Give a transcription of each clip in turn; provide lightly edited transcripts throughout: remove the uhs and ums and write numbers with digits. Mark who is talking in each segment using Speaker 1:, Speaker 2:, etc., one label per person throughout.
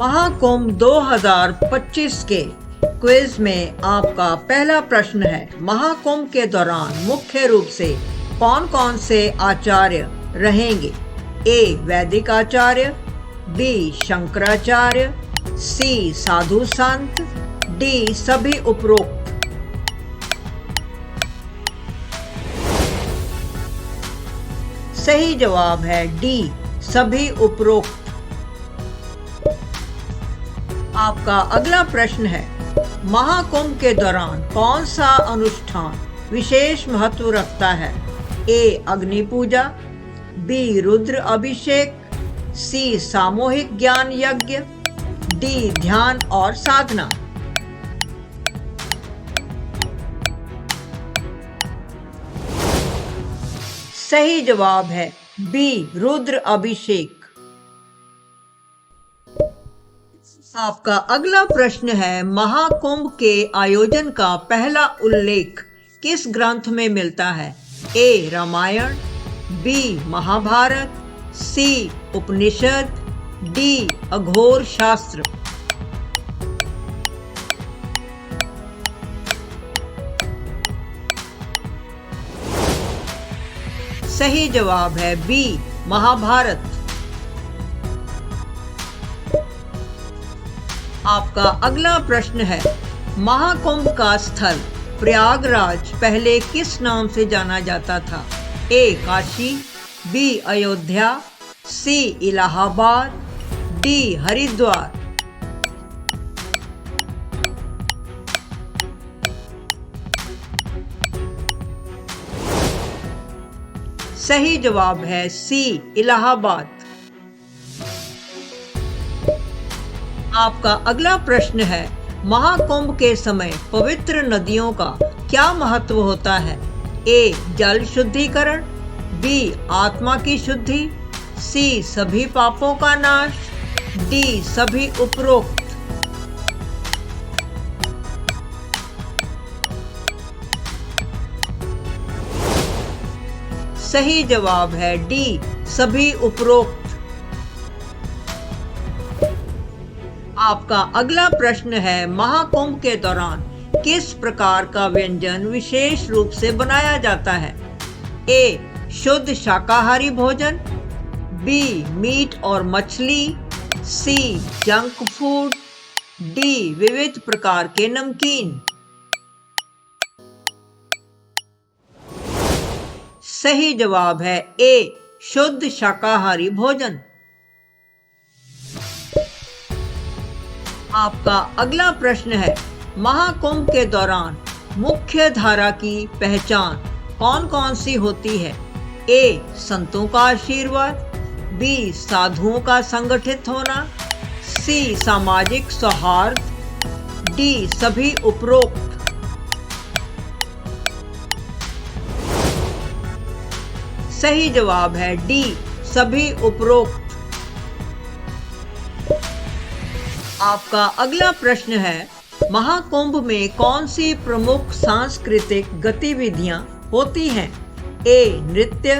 Speaker 1: महाकुंभ 2025 के क्विज में आपका पहला प्रश्न है। महाकुंभ के दौरान मुख्य रूप से कौन कौन से आचार्य रहेंगे? ए. वैदिक आचार्य, बी. शंकराचार्य, सी. साधु संत, डी. सभी उपरोक्त। सही जवाब है डी. सभी उपरोक्त। आपका अगला प्रश्न है, महाकुंभ के दौरान कौन सा अनुष्ठान विशेष महत्व रखता है? ए. अग्नि पूजा, बी. रुद्र अभिषेक, सी. सामूहिक ज्ञान यज्ञ, डी. ध्यान और साधना। सही जवाब है बी. रुद्र अभिषेक। आपका अगला प्रश्न है, महाकुंभ के आयोजन का पहला उल्लेख किस ग्रंथ में मिलता है? ए. रामायण, बी. महाभारत, सी. उपनिषद, डी. अघोर शास्त्र। सही जवाब है बी. महाभारत। आपका अगला प्रश्न है, महाकुंभ का स्थल प्रयागराज पहले किस नाम से जाना जाता था? ए. काशी, बी. अयोध्या, सी. इलाहाबाद, डी. हरिद्वार। सही जवाब है सी. इलाहाबाद। आपका अगला प्रश्न है, महाकुंभ के समय पवित्र नदियों का क्या महत्व होता है? ए. जल शुद्धिकरण, बी. आत्मा की शुद्धि, सी. सभी पापों का नाश, डी. सभी उपरोक्त। सही जवाब है डी. सभी उपरोक्त। आपका अगला प्रश्न है, महाकुंभ के दौरान किस प्रकार का व्यंजन विशेष रूप से बनाया जाता है? ए. शुद्ध शाकाहारी भोजन, बी. मीट और मछली, सी. Junk food, D. विविध प्रकार के नमकीन। सही जवाब है ए. शुद्ध शाकाहारी भोजन। आपका अगला प्रश्न है, महाकुंभ के दौरान मुख्य धारा की पहचान कौन कौन सी होती है? ए. संतों का आशीर्वाद, बी. साधुओं का संगठित होना, सी. सामाजिक सौहार्द, डी. सभी उपरोक्त। सही जवाब है डी. सभी उपरोक्त। आपका अगला प्रश्न है, महाकुंभ में कौन सी प्रमुख सांस्कृतिक गतिविधियां होती हैं? ए. नृत्य,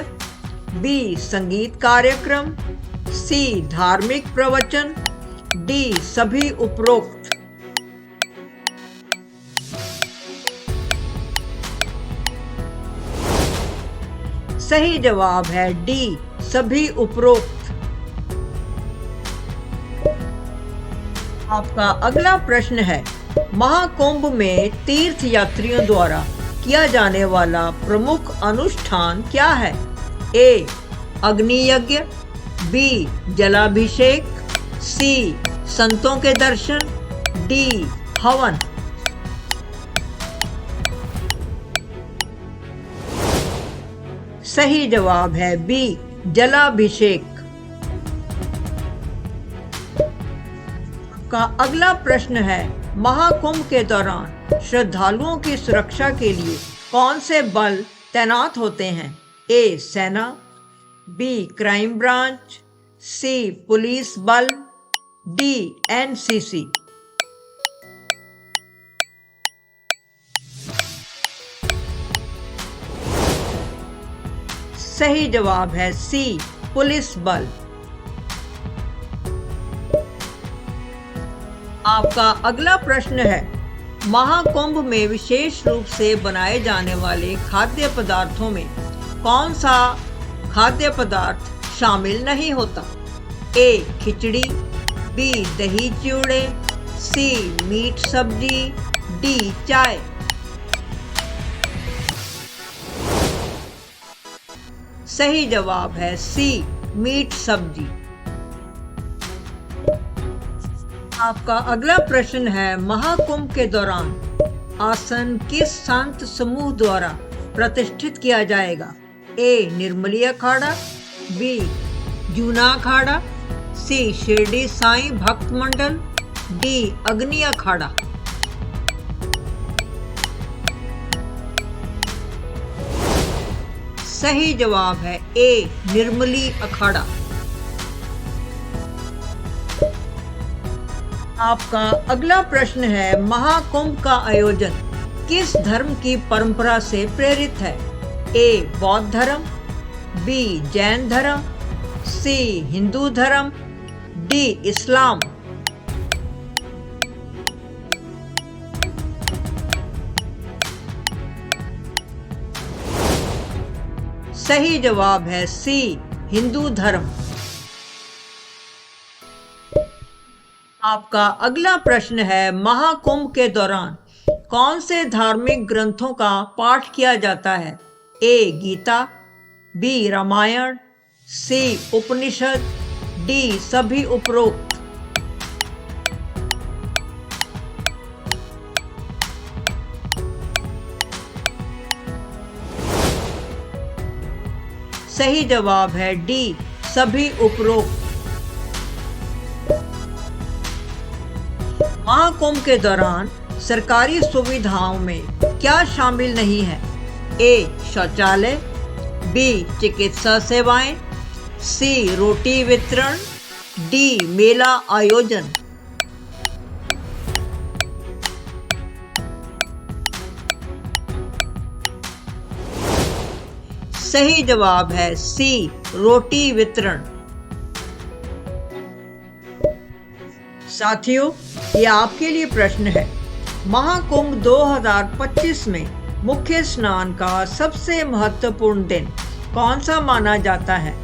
Speaker 1: बी. संगीत कार्यक्रम, सी. धार्मिक प्रवचन, डी. सभी उपरोक्त। सही जवाब है डी. सभी उपरोक्त। आपका अगला प्रश्न है, महाकुंभ में तीर्थ यात्रियों द्वारा किया जाने वाला प्रमुख अनुष्ठान क्या है? ए. अग्नि यज्ञ, बी. जलाभिषेक, सी. संतों के दर्शन, डी. हवन। सही जवाब है बी. जलाभिषेक। का अगला प्रश्न है, महाकुंभ के दौरान श्रद्धालुओं की सुरक्षा के लिए कौन से बल तैनात होते हैं? ए. सेना, बी. क्राइम ब्रांच, सी. पुलिस बल, डी. एनसीसी। सही जवाब है सी. पुलिस बल। आपका अगला प्रश्न है, महाकुंभ में विशेष रूप से बनाए जाने वाले खाद्य पदार्थों में कौन सा खाद्य पदार्थ शामिल नहीं होता? ए. खिचड़ी, बी. दही चिवड़े, सी. मीट सब्जी, डी. चाय। सही जवाब है सी. मीट सब्जी। आपका अगला प्रश्न है, महाकुंभ के दौरान आसन किस संत समूह द्वारा प्रतिष्ठित किया जाएगा? ए. निर्मली अखाड़ा, बी. जूना अखाड़ा, सी. शिरडी साईं भक्त मंडल, डी. अग्नि अखाड़ा। सही जवाब है ए. निर्मली अखाड़ा। आपका अगला प्रश्न है, महाकुंभ का आयोजन किस धर्म की परंपरा से प्रेरित है? ए. बौद्ध धर्म, बी. जैन धर्म, सी. हिंदू धर्म, डी. इस्लाम। सही जवाब है सी. हिंदू धर्म। आपका अगला प्रश्न है, महाकुंभ के दौरान कौन से धार्मिक ग्रंथों का पाठ किया जाता है? ए. गीता, बी. रामायण, सी. उपनिषद, डी. सभी उपरोक्त। सही जवाब है डी. सभी उपरोक्त। महाकुंभ के दौरान सरकारी सुविधाओं में क्या शामिल नहीं है? ए. शौचालय, बी. चिकित्सा सेवाएं, सी. रोटी वितरण, डी. मेला आयोजन। सही जवाब है सी. रोटी वितरण। साथियों, ये आपके लिए प्रश्न है, महाकुंभ 2025 में मुख्य स्नान का सबसे महत्वपूर्ण दिन कौन सा माना जाता है?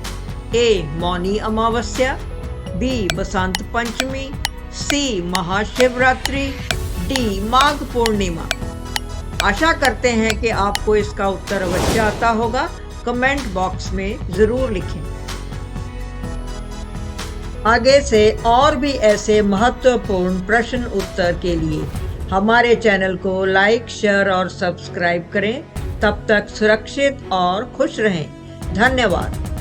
Speaker 1: ए. मौनी अमावस्या, बी. बसंत पंचमी, सी. महाशिवरात्रि, डी. माघ पूर्णिमा। आशा करते हैं कि आपको इसका उत्तर अवश्य आता होगा। कमेंट बॉक्स में जरूर लिखें। आगे से और भी ऐसे महत्वपूर्ण प्रश्न उत्तर के लिए हमारे चैनल को लाइक, शेयर और सब्सक्राइब करें। तब तक सुरक्षित और खुश रहें। धन्यवाद।